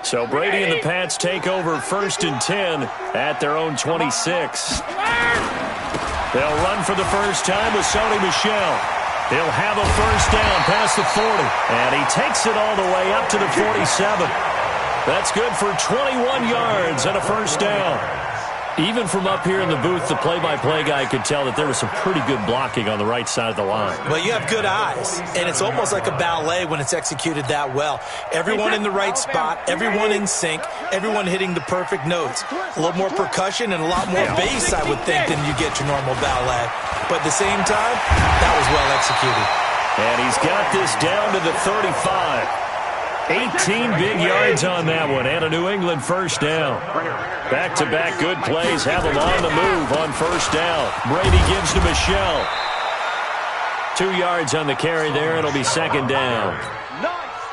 So Brady and the Pats take over 1st and 10 at their own 26. They'll run for the first time with Sony Michel. He'll have a first down past the 40. And he takes it all the way up to the 47. That's good for 21 yards and a first down. Even from up here in the booth, the play-by-play guy could tell that there was some pretty good blocking on the right side of the line. Well, you have good eyes, and it's almost like a ballet when it's executed that well. Everyone in the right spot, everyone in sync, everyone hitting the perfect notes. A little more percussion and a lot more bass, I would think, than you get your normal ballet. But at the same time, that was well executed. And he's got this down to the 35. 18 big yards on that one, and a New England first down. Back-to-back good plays have them on the move on first down. Brady gives to Michel. 2 yards on the carry there. It'll be second down.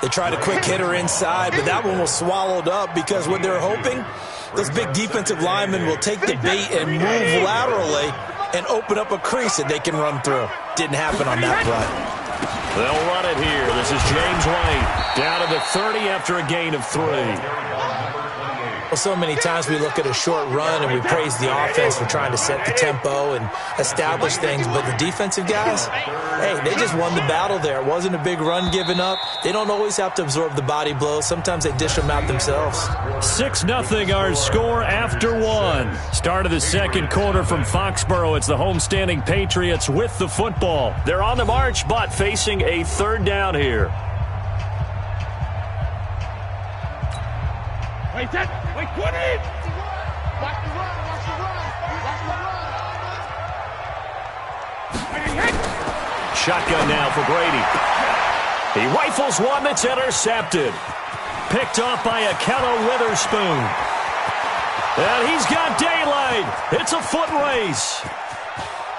They tried a quick hitter inside, but that one was swallowed up because what they're hoping, those big defensive linemen will take the bait and move laterally and open up a crease that they can run through. Didn't happen on that play. They'll run it here. This is James White down to the 30 after a gain of 3. Well, so many times we look at a short run and we praise the offense for trying to set the tempo and establish things, but the defensive guys, hey, they just won the battle there. It wasn't a big run given up. They don't always have to absorb the body blows. Sometimes they dish them out themselves. 6-0 our score after 1. Start of the second quarter from Foxborough. It's the homestanding Patriots with the football. They're on the march, but facing a third down here. Wait, put it! Watch the run, watch the run, watch the run. Shotgun now for Brady. He rifles one that's intercepted. Picked off by Akello Witherspoon. And he's got daylight. It's a foot race.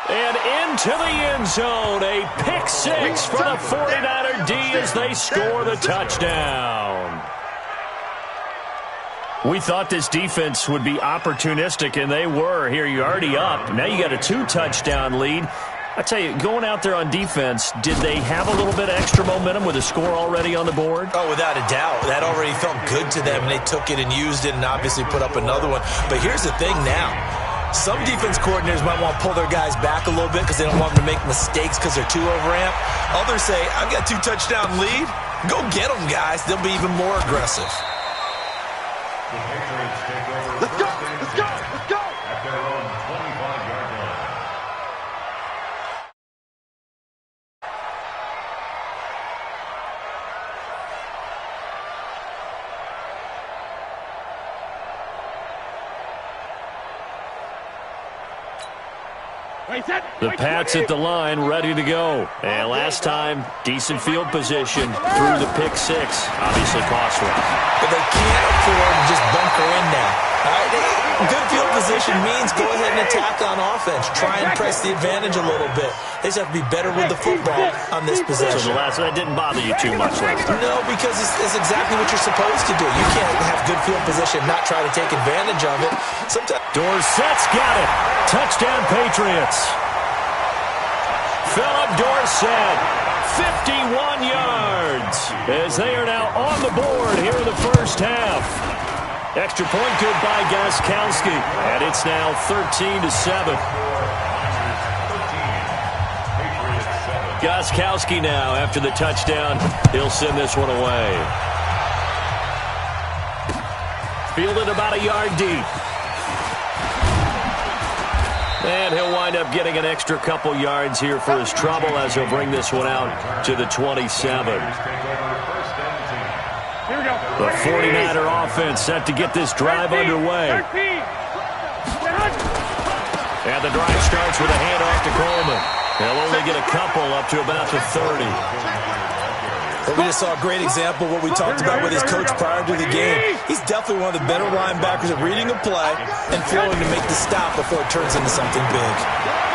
And into the end zone. A pick six for the 49er D as they score the touchdown. We thought this defense would be opportunistic, and they were. Here, you're already up. Now you got a 2-touchdown lead. I tell you, going out there on defense, did they have a little bit of extra momentum with a score already on the board? Oh, without a doubt. That already felt good to them, and they took it and used it and obviously put up another one. But here's the thing now. Some defense coordinators might want to pull their guys back a little bit because they don't want them to make mistakes because they're too overamped. Others say, I've got a 2-touchdown lead. Go get them, guys. They'll be even more aggressive. Let's go, let's go, let's go. At their own 25-yard line. The Pats at the line, ready to go. And last time, decent field position through the pick six. Obviously costly. But they can't afford to just bunker in now. All right? Good field position means go ahead and attack on offense. Try and press the advantage a little bit. They just have to be better with the football on this possession. So the last that didn't bother you too much last time? No, because it's exactly what you're supposed to do. You can't have good field position, not try to take advantage of it. Sometimes Dorsett's got it. Touchdown, Patriots. Philip Dorsett, 51 yards, as they are now on the board here in the first half. Extra point good by Gostkowski, and it's now 13-7. Gostkowski now, after the touchdown, he'll send this one away. Fielded about a yard deep. And he'll wind up getting an extra couple yards here for his trouble as he'll bring this one out to the 27. The 49er offense set to get this drive underway. And the drive starts with a handoff to Coleman. They'll only get a couple up to about the 30. But we just saw a great example of what we talked about with his coach prior to the game. He's definitely one of the better linebackers at reading a play and flowing to make the stop before it turns into something big.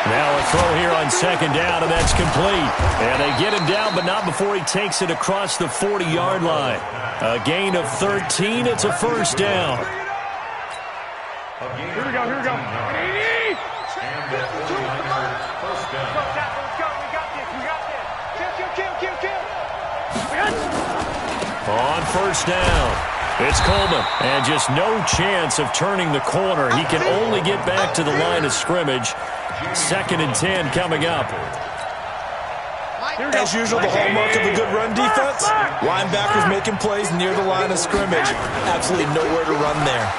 Now a throw here on second down, and that's complete. And they get him down, but not before he takes it across the 40-yard line. A gain of 13. It's a first down. Here we go, here we go. And the 49ers first down. Let's go, we got this, we got this. Kill. On first down, it's Coleman. And just no chance of turning the corner. He can only get back to the line of scrimmage. 2nd and 10 coming up. As usual, the hallmark of a good run defense, linebackers making plays near the line of scrimmage. Absolutely nowhere to run there.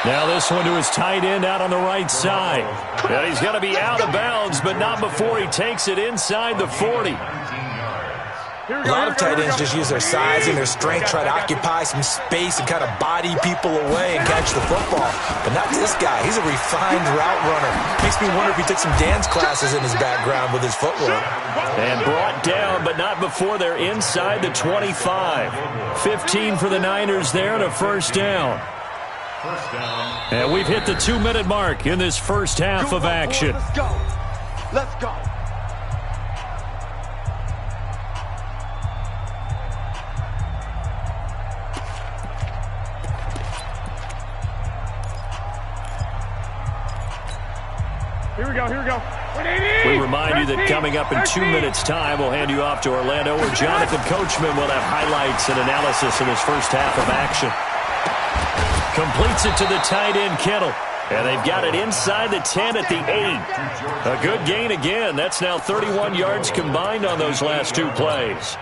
Now this one to his tight end out on the right side. And he's going to be out of bounds, but not before he takes it inside the 40. A lot of tight ends just use their size and their strength, try to occupy some space and kind of body people away and catch the football. But not this guy. He's a refined route runner. Makes me wonder if he took some dance classes in his background with his footwork. And brought down, but not before they're inside the 25. 15 for the Niners there and a first down. And we've hit the 2-minute mark in this first half of action. Let's go. Let's go. Here we go, here we go. We remind you that coming up in 2 minutes' time, we'll hand you off to Orlando, where Jonathan Coachman will have highlights and analysis in this first half of action. Completes it to the tight end, Kittle. And they've got it inside the 10 at the 8. A good gain again. That's now 31 yards combined on those last 2 plays.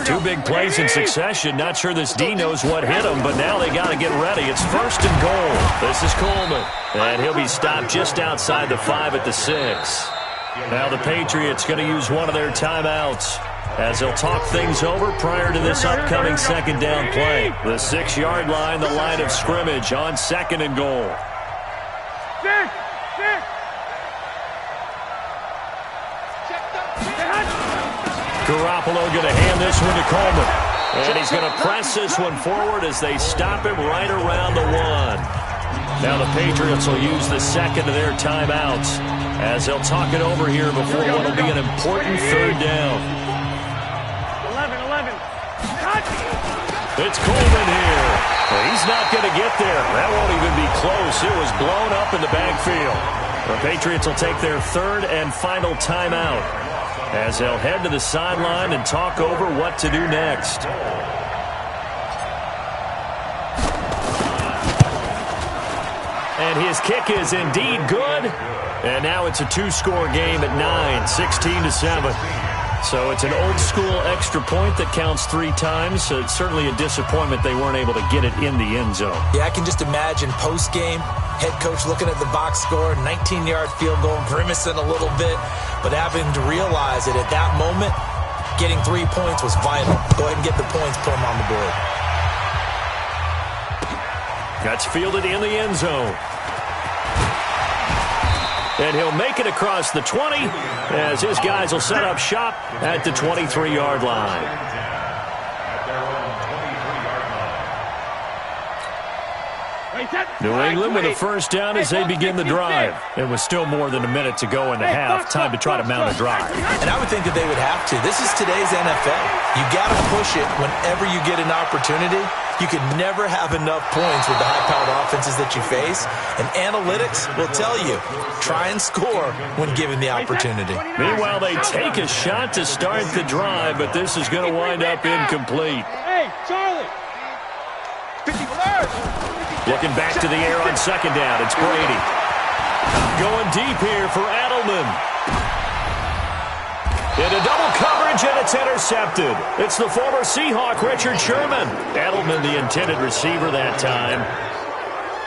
2 big plays in succession. Not sure this D knows what hit him, but now they got to get ready. It's 1st and goal. This is Coleman. And he'll be stopped just outside the 5 at the 6. Now the Patriots going to use one of their timeouts as they'll talk things over prior to this upcoming 2nd down play. The 6-yard line, the line of scrimmage on 2nd and goal. Garoppolo going to hand this one to Coleman. And he's going to press this one forward as they stop him right around the 1. Now the Patriots will use the 2nd of their timeouts as they'll talk it over here before what will be an important 3rd down. 11. It's Coleman here. Well, he's not going to get there. That won't even be close. It was blown up in the backfield. The Patriots will take their 3rd and final timeout as they'll head to the sideline and talk over what to do next. And his kick is indeed good. And now it's a 2-score game at 9, 16-7. So it's an old-school extra point that counts 3 times. So it's certainly a disappointment they weren't able to get it in the end zone. Yeah, I can just imagine post-game, head coach looking at the box score, 19-yard field goal, grimacing a little bit, but having to realize that at that moment, getting 3 points was vital. Go ahead and get the points, put them on the board. That's fielded in the end zone. And he'll make it across the 20 as his guys will set up shop at the 23-yard line. New England with a first down as they begin the drive. It was still more than a minute to go in the half. Time to try to mount a drive. And I would think that they would have to. This is today's NFL. You got to push it whenever you get an opportunity. You can never have enough points with the high-powered offenses that you face. And analytics will tell you, try and score when given the opportunity. Meanwhile, they take a shot to start the drive, but this is going to wind up incomplete. Hey, Charlie. 50 yards. Looking back to the air on 2nd down. It's Brady. Going deep here for Edelman. Into double coverage, and it's intercepted. It's the former Seahawk, Richard Sherman. Edelman, the intended receiver that time.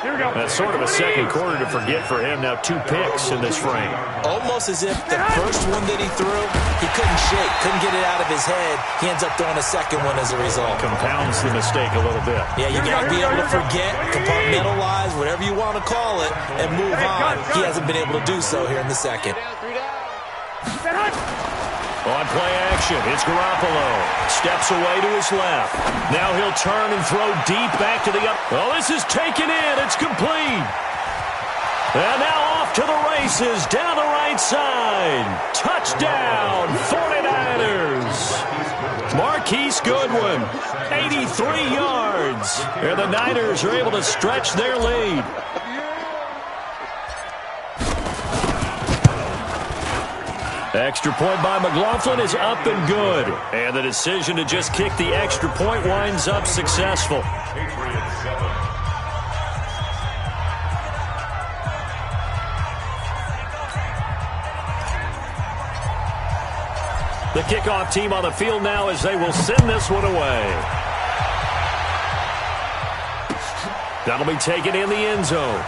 Here we go. That's sort of a second quarter to forget for him. Now 2 picks in this frame. Almost as if the first one that he threw, he couldn't shake, couldn't get it out of his head. He ends up throwing a second one as a result. Compounds the mistake a little bit. Yeah, you got to be able to forget, compartmentalize, whatever you want to call it, and move on. He hasn't been able to do so here in the second. On play action, it's Garoppolo. Steps away to his left. Now he'll turn and throw deep back to the up. Oh, this is taken in. It's complete. And now off to the races down the right side. Touchdown, 49ers. Marquise Goodwin, 83 yards. And the Niners are able to stretch their lead. Extra point by McLaughlin is up and good. And the decision to just kick the extra point winds up successful. Patriots 7. The kickoff team on the field now as they will send this one away. That'll be taken in the end zone.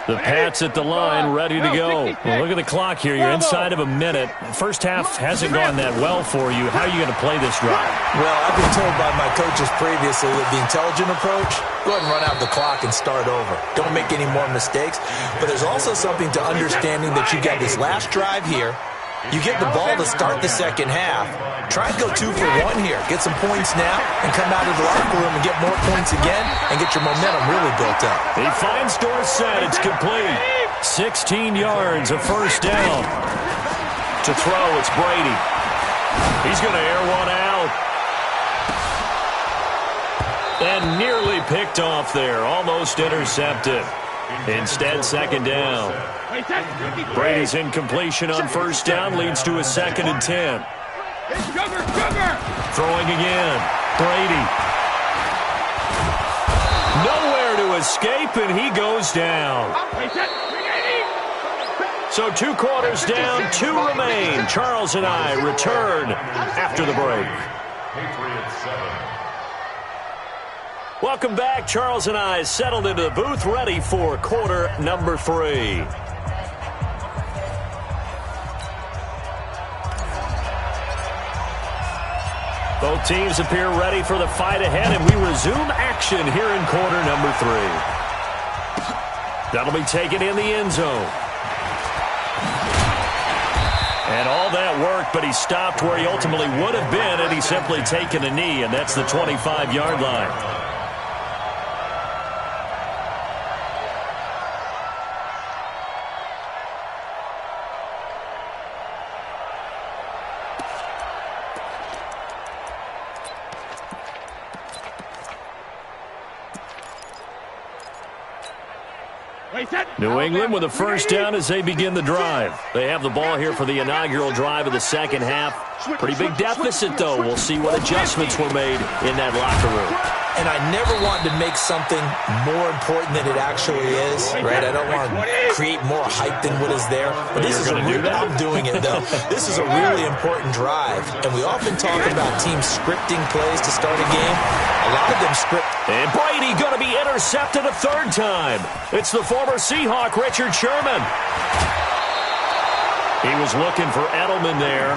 The Pats at the line, ready to go. Well, look at the clock here. You're inside of a minute. First half hasn't gone that well for you. How are you going to play this drive? Well, I've been told by my coaches previously that the intelligent approach, go ahead and run out the clock and start over. Don't make any more mistakes. But there's also something to understanding that you got this last drive here. You get the ball to start the second half. Try and go 2 for 1 here. Get some points now and come out of the locker room and get more points again and get your momentum really built up. He finds Dorsett. It's complete. 16 yards, a first down. To throw, it's Brady. He's going to air one out. And nearly picked off there. Almost intercepted. Instead, second down. Brady's incompletion on first down leads to a 2nd and 10. Throwing again. Brady. Nowhere to escape, and he goes down. So 2 quarters down, 2 remain. Charles and I return after the break. Patriots 7. Welcome back. Charles and I settled into the booth, ready for quarter number 3. Both teams appear ready for the fight ahead, and we resume action here in quarter number 3. That'll be taken in the end zone. And all that work, but he stopped where he ultimately would have been had he simply taken a knee, and that's the 25-yard line. New England with a first down as they begin the drive. They have the ball here for the inaugural drive of the second half. Pretty big deficit, though. We'll see what adjustments were made in that locker room. And I never want to make something more important than it actually is, right? I don't want to create more hype than what is there. But this is a real, I'm doing it, though. This is a really important drive. And we often talk about teams scripting plays to start a game. A lot of them script. And Brady going to be intercepted a 3rd time. It's the former Seahawk, Richard Sherman. He was looking for Edelman there.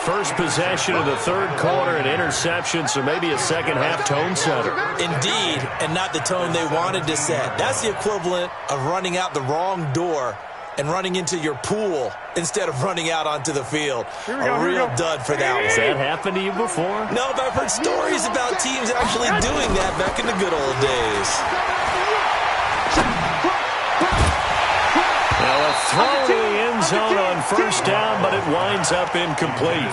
First possession of the 3rd quarter, an interception, so maybe a second-half tone setter. Indeed, and not the tone they wanted to set. That's the equivalent of running out the wrong door and running into your pool instead of running out onto the field. A real dud for that one. Has that happened to you before? No, but I've heard stories about teams actually doing that back in the good old days. Now a throw to the end zone on first down, but it winds up incomplete.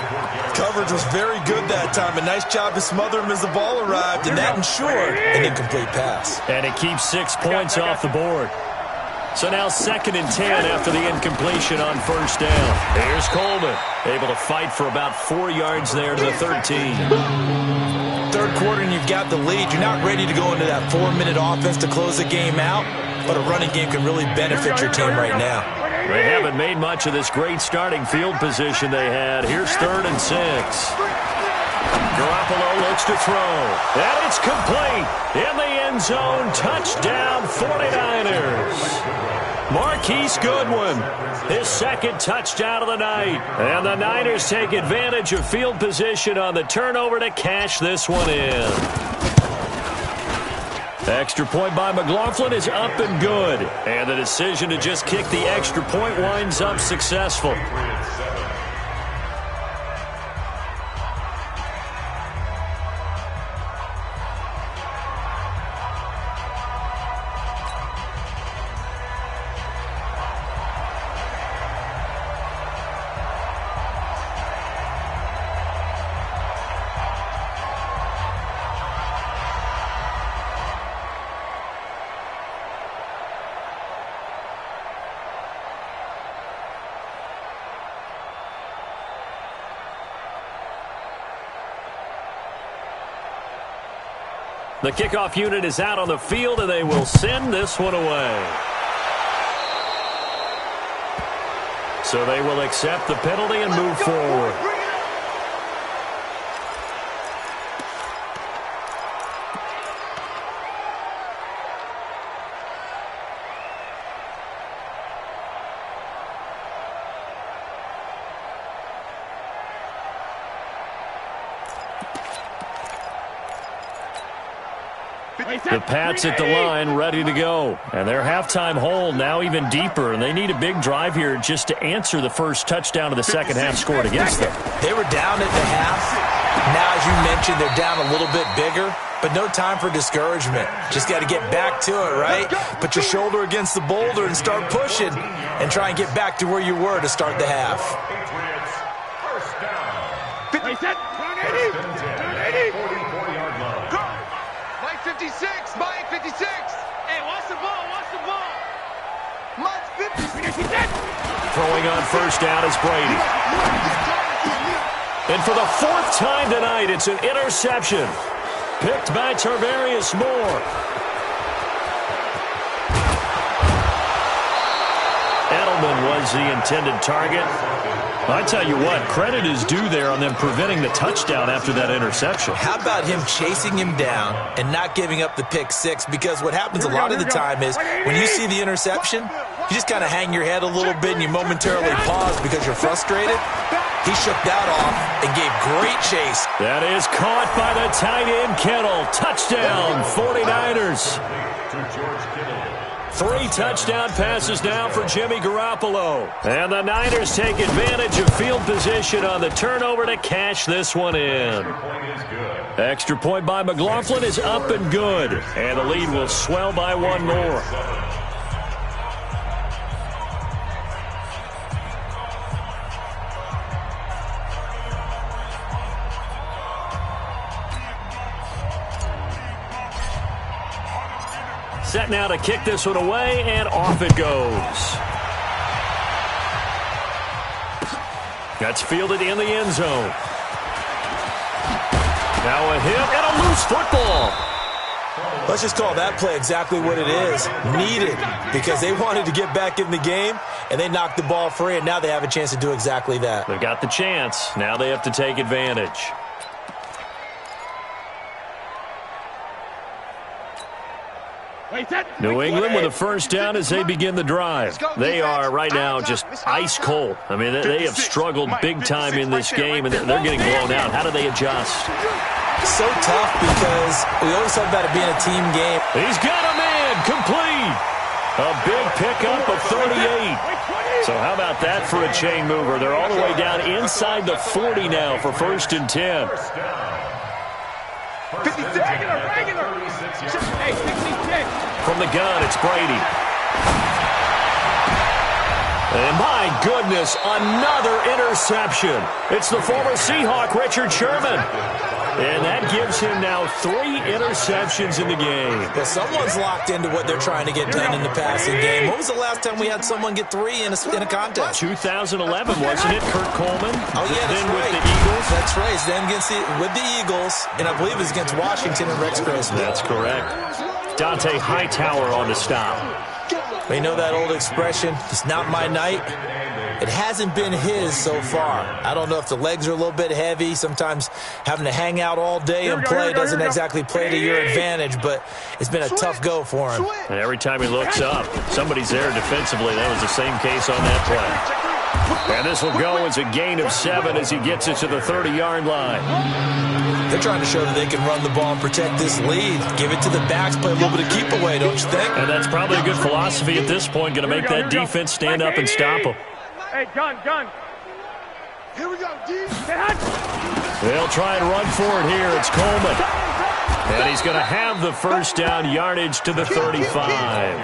Coverage was very good that time. A nice job to smother him as the ball arrived, and that ensured an incomplete pass. And it keeps 6 points off the board. So now 2nd and 10 after the incompletion on first down. Here's Coleman, able to fight for about 4 yards there to the 13. 3rd quarter and you've got the lead. You're not ready to go into that 4-minute offense to close the game out, but a running game can really benefit your team right now. They haven't made much of this great starting field position they had. Here's 3rd and 6. Garoppolo looks to throw. And it's complete. In the end zone. Touchdown 49ers. Marquise Goodwin. His 2nd touchdown of the night. And the Niners take advantage of field position on the turnover to cash this one in. Extra point by McLaughlin is up and good. And the decision to just kick the extra point winds up successful. The kickoff unit is out on the field, and they will send this one away. So they will accept the penalty and move forward. The Pats at the line, ready to go. And their halftime hole now even deeper, and they need a big drive here just to answer the first touchdown of the second half scored against them. They were down at the half. Now, as you mentioned, they're down a little bit bigger, but no time for discouragement. Just got to get back to it, right? Put your shoulder against the boulder and start pushing and try and get back to where you were to start the half. First down. 50 set. 180. 180. 44-yard line. Go. Mike 56. Mike 56. Hey, watch the ball. Watch the ball. Mike 56. Throwing on first down is Brady. And for the fourth time tonight, it's an interception. Picked by Tarvarius Moore. Edelman was the intended target. I tell you what, credit is due there on them preventing the touchdown after that interception. How about him chasing him down and not giving up the pick six? Because what happens a lot of the time is when you see the interception, you just kind of hang your head a little bit and you momentarily pause because you're frustrated. He shook that off and gave great chase. That is caught by the tight end Kittle. Touchdown, 49ers. To George Kittle. 3 touchdown passes now for Jimmy Garoppolo. And the Niners take advantage of field position on the turnover to cash this one in. Point is good. Extra point by McLaughlin is up and good. And the lead will swell by one more. Set now to kick this one away, and off it goes. That's fielded in the end zone. Now a hit and a loose football. Let's just call that play exactly what it is. Needed, because they wanted to get back in the game, and they knocked the ball free, and now they have a chance to do exactly that. They've got the chance. Now they have to take advantage. New England with a first down as they begin the drive. They are right now just ice cold. I mean, they have struggled big time in this game, and they're getting blown out. How do they adjust? So tough because we always talk about it being a team game. He's got a man complete. A big pickup of 38. So how about that for a chain mover? They're all the way down inside the 40 now for first and 10. 56. Regular. Hey, 66. From the gun, it's Brady. And my goodness, another interception. It's the former Seahawk, Richard Sherman. And that gives him now 3 interceptions in the game. Well, someone's locked into what they're trying to get done in the passing game. When was the last time we had someone get 3 in a contest? 2011, wasn't it? Kurt Coleman? Oh, yeah, that's then right. with the Eagles? That's right. It's then with the Eagles, and I believe it was against Washington and Rex Grossman. That's correct. Dante Hightower on the stop. We know that old expression, it's not my night. It hasn't been his so far. I don't know if the legs are a little bit heavy. Sometimes having to hang out all day and play doesn't exactly play to your advantage, but it's been a tough go for him. And every time he looks up, somebody's there defensively. That was the same case on that play. And this will go as a gain of 7 as he gets it to the 30-yard line. They're trying to show that they can run the ball and protect this lead. Give it to the backs, play a little bit of keep away, don't you think? And that's probably a good philosophy at this point, going to make that defense stand up and stop them. Hey, gun. Here we go, D. They'll try and run for it here. It's Coleman. And he's going to have the first down yardage to the 35.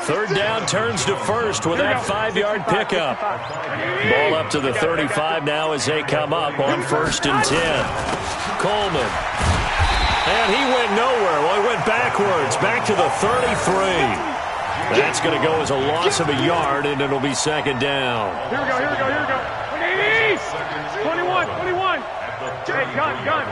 Third down turns to first with that 5-yard pickup. Ball up to the 35 now as they come up on first and 10. Coleman. And he went nowhere. Well, he went backwards, back to the 33. That's going to go as a loss of a yard, and it'll be second down. Here we go. 21. Hey, gun.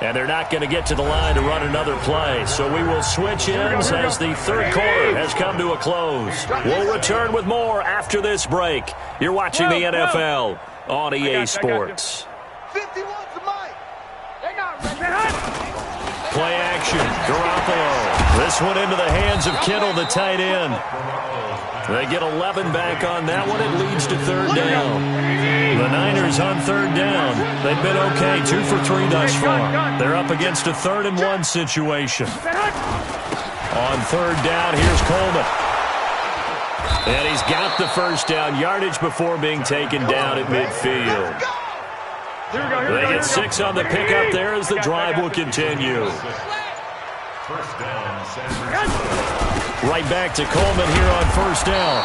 And they're not going to get to the line to run another play. So we will switch ends as the third quarter has come to a close. We'll return with more after this break. You're watching the NFL on EA Sports. 51 to Mike. They're not ready. Play action. Garoppolo. This one into the hands of Kittle, the tight end. They get 11 back on that one. It leads to third down. The Niners on third down. They've been okay, 2 for 3 thus far. They're up against a 3rd-and-1 situation. On third down, here's Coleman. And he's got the first down yardage before being taken down at midfield. They get 6 on the pickup there as the drive will continue. First down, San Francisco. Right back to Coleman here on first down.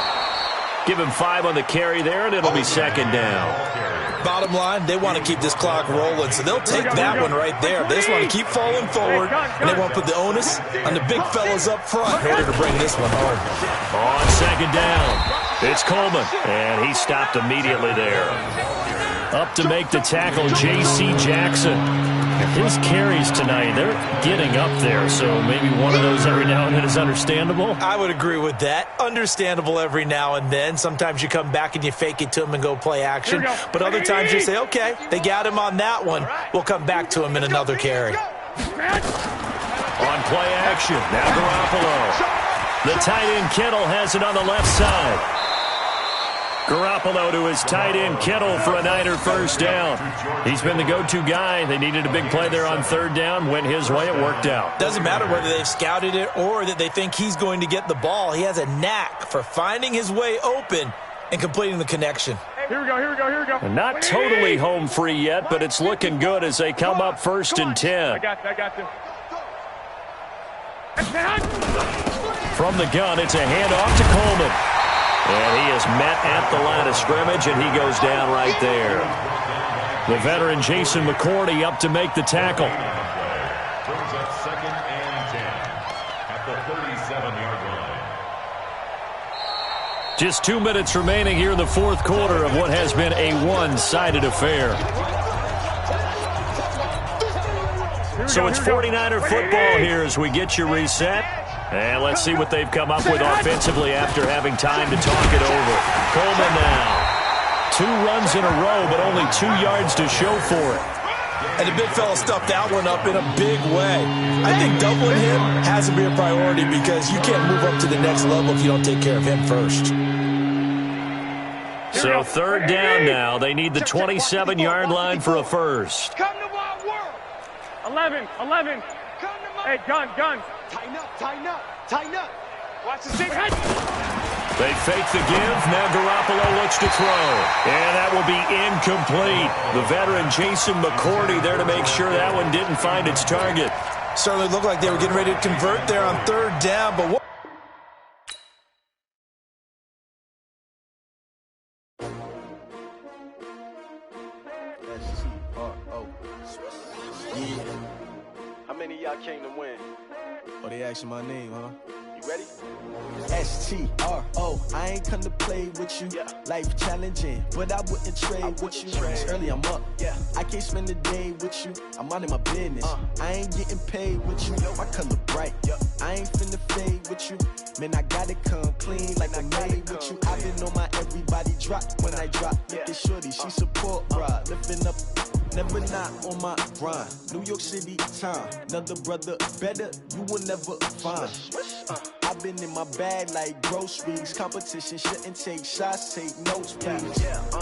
Give him 5 on the carry there, and it'll be second down. Bottom line, they want to keep this clock rolling, so they'll take that one right there. They just want to keep falling forward, and they want to put the onus on the big fellas up front in order to bring this one home. On second down, it's Coleman, and he stopped immediately there. Up to make the tackle, J.C. Jackson. His carries tonight, they're getting up there, so maybe one of those every now and then is understandable. I would agree with that. Understandable every now and then. Sometimes you come back and you fake it to him and go play action. But other times you say, okay, they got him on that one. We'll come back to him in another carry. On play action, now Garoppolo. The tight end Kittle has it on the left side. Garoppolo to his tight end Kittle for a Niner first down. He's been the go-to guy. They needed a big play there on third down. Went his way. It worked out. Doesn't matter whether they've scouted it or that they think he's going to get the ball. He has a knack for finding his way open and completing the connection. Here we go. And not totally home free yet, but it's looking good as they come up 1st and 10. I got you. From the gun, it's a handoff to Coleman. And he is met at the line of scrimmage, and he goes down right there. The veteran Jason McCourty up to make the tackle. Brings up 2nd and 10 at the 37-yard line. Just 2 minutes remaining here in the fourth quarter of what has been a one-sided affair. So it's 49er football here as we get you reset. And let's see what they've come up with offensively after having time to talk it over. Coleman now. 2 runs in a row, but only 2 yards to show for it. And the big fella stuffed that one up in a big way. I think doubling him has to be a priority because you can't move up to the next level if you don't take care of him first. So third down now. They need the 27-yard line for a first. Come to my world. 11. Come to my Hey, gun. Tighten up. Watch the stick. They fake the give. Now Garoppolo looks to throw. And that will be incomplete. The veteran Jason McCourty there to make sure that one didn't find its target. Certainly looked like they were getting ready to convert there on third down, but what? How many of y'all came to win? Oh, they asking my name, huh? You ready? S-T-R-O, I ain't come to play with you. Yeah. Life challenging, but I wouldn't trade with you. It's early, I'm up. Yeah. I can't spend the day with you. I'm minding my business. I ain't getting paid with you. My color bright. I ain't finna fade with you. Man, I gotta come clean like I'm made with you. I've been on my everybody drop when I drop. Look at shorty, she support ride. Lifting up, never not on my grind. New York City time. Another brother better, you will never find. I've been in my bag like groceries. Competition shouldn't take shots, take notes, please.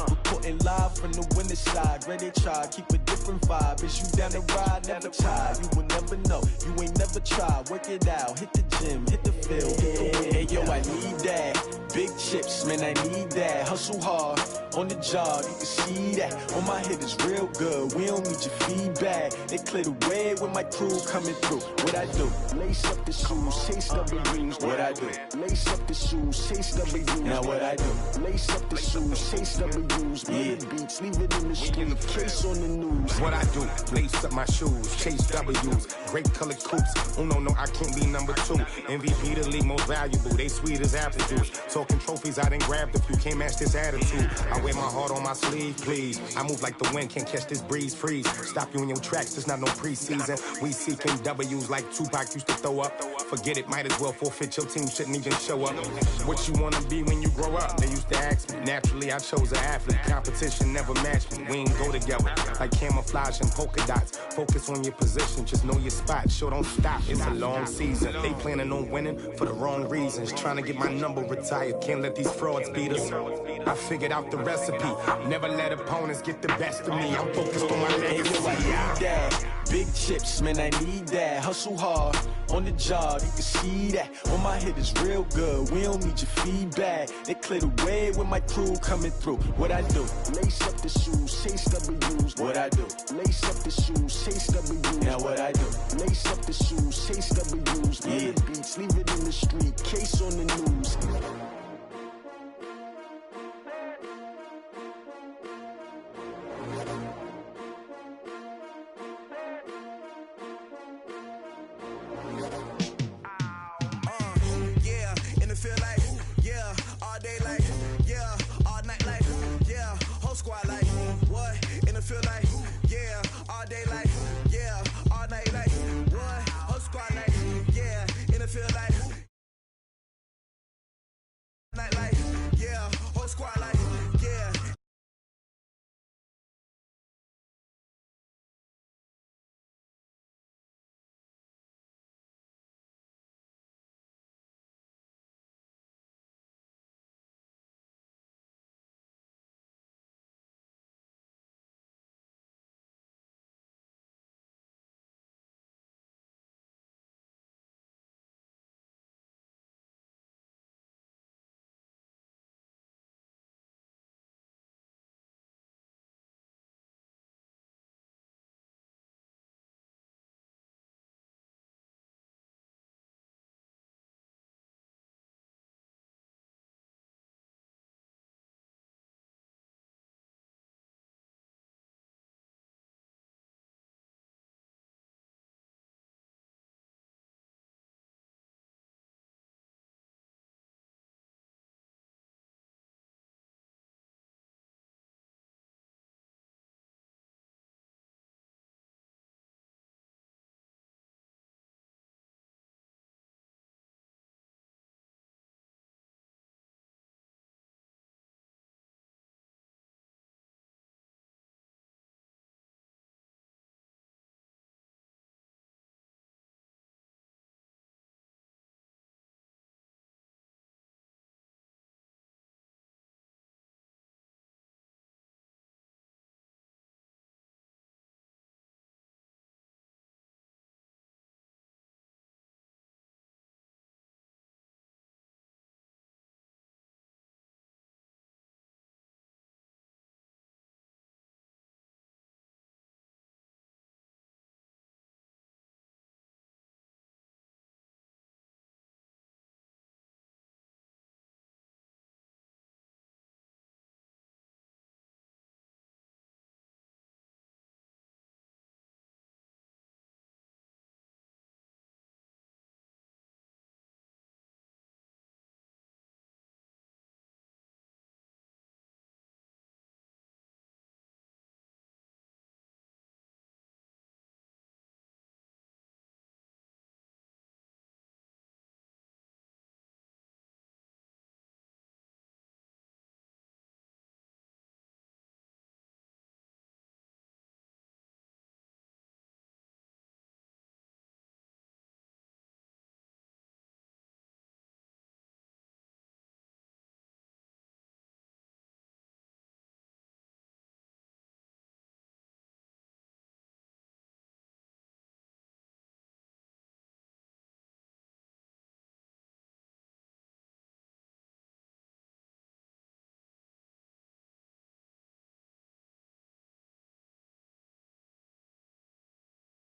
Reporting live from the winning side. Ready to try, keep a different vibe. Is you down the ride, never tired. You will never know, you ain't never tried. Work it out, hit the gym, hit the field. Hey yo, I need that. Big chips, man, I need that. Hustle hard, on the job, you can see that. On my head is real good, we don't need your feedback. They clear the way with my crew coming through. What I do? Lace up the shoes, chase W's. What I do? Lace up the shoes, chase W's. Now what I do? Lace up the shoes, chase W's. Yeah. Beats, leave it in the street, case on the news. What I do? Lace up my shoes, chase W's. Great color coops. Oh no, I can't be number 2. MVP the league most valuable. They sweet as apple juice. So talking trophies, I done grabbed a few. Can't match this attitude. I wear my heart on my sleeve, please. I move like the wind, can't catch this breeze, freeze. Stop you in your tracks, there's not no preseason. We seeking W's like Tupac used to throw up. Forget it, might as well forfeit. Your team shouldn't even show up. What you wanna be when you grow up? They used to ask me. Naturally, I chose an athlete. Competition never matched me. We ain't go together like camouflage and polka dots. Focus on your position, just know your spot. Sure, don't stop. It's a long season. They planning on winning for the wrong reasons. Trying to get my number retired. Can't let these frauds beat us. I figured out the recipe. Never let opponents get the best of me. I'm focused on my legacy. Big chips, man, I need that. Hustle hard on the job, you can see that. On my hit is real good, we don't need your feedback. They clear the way with my crew coming through. What I do? Lace up the shoes, chase W's. What I do? Lace up the shoes, chase W's. Now what I do? Lace up the shoes, chase W's. Yeah. The beats, leave it in the street, case on the news. Squad like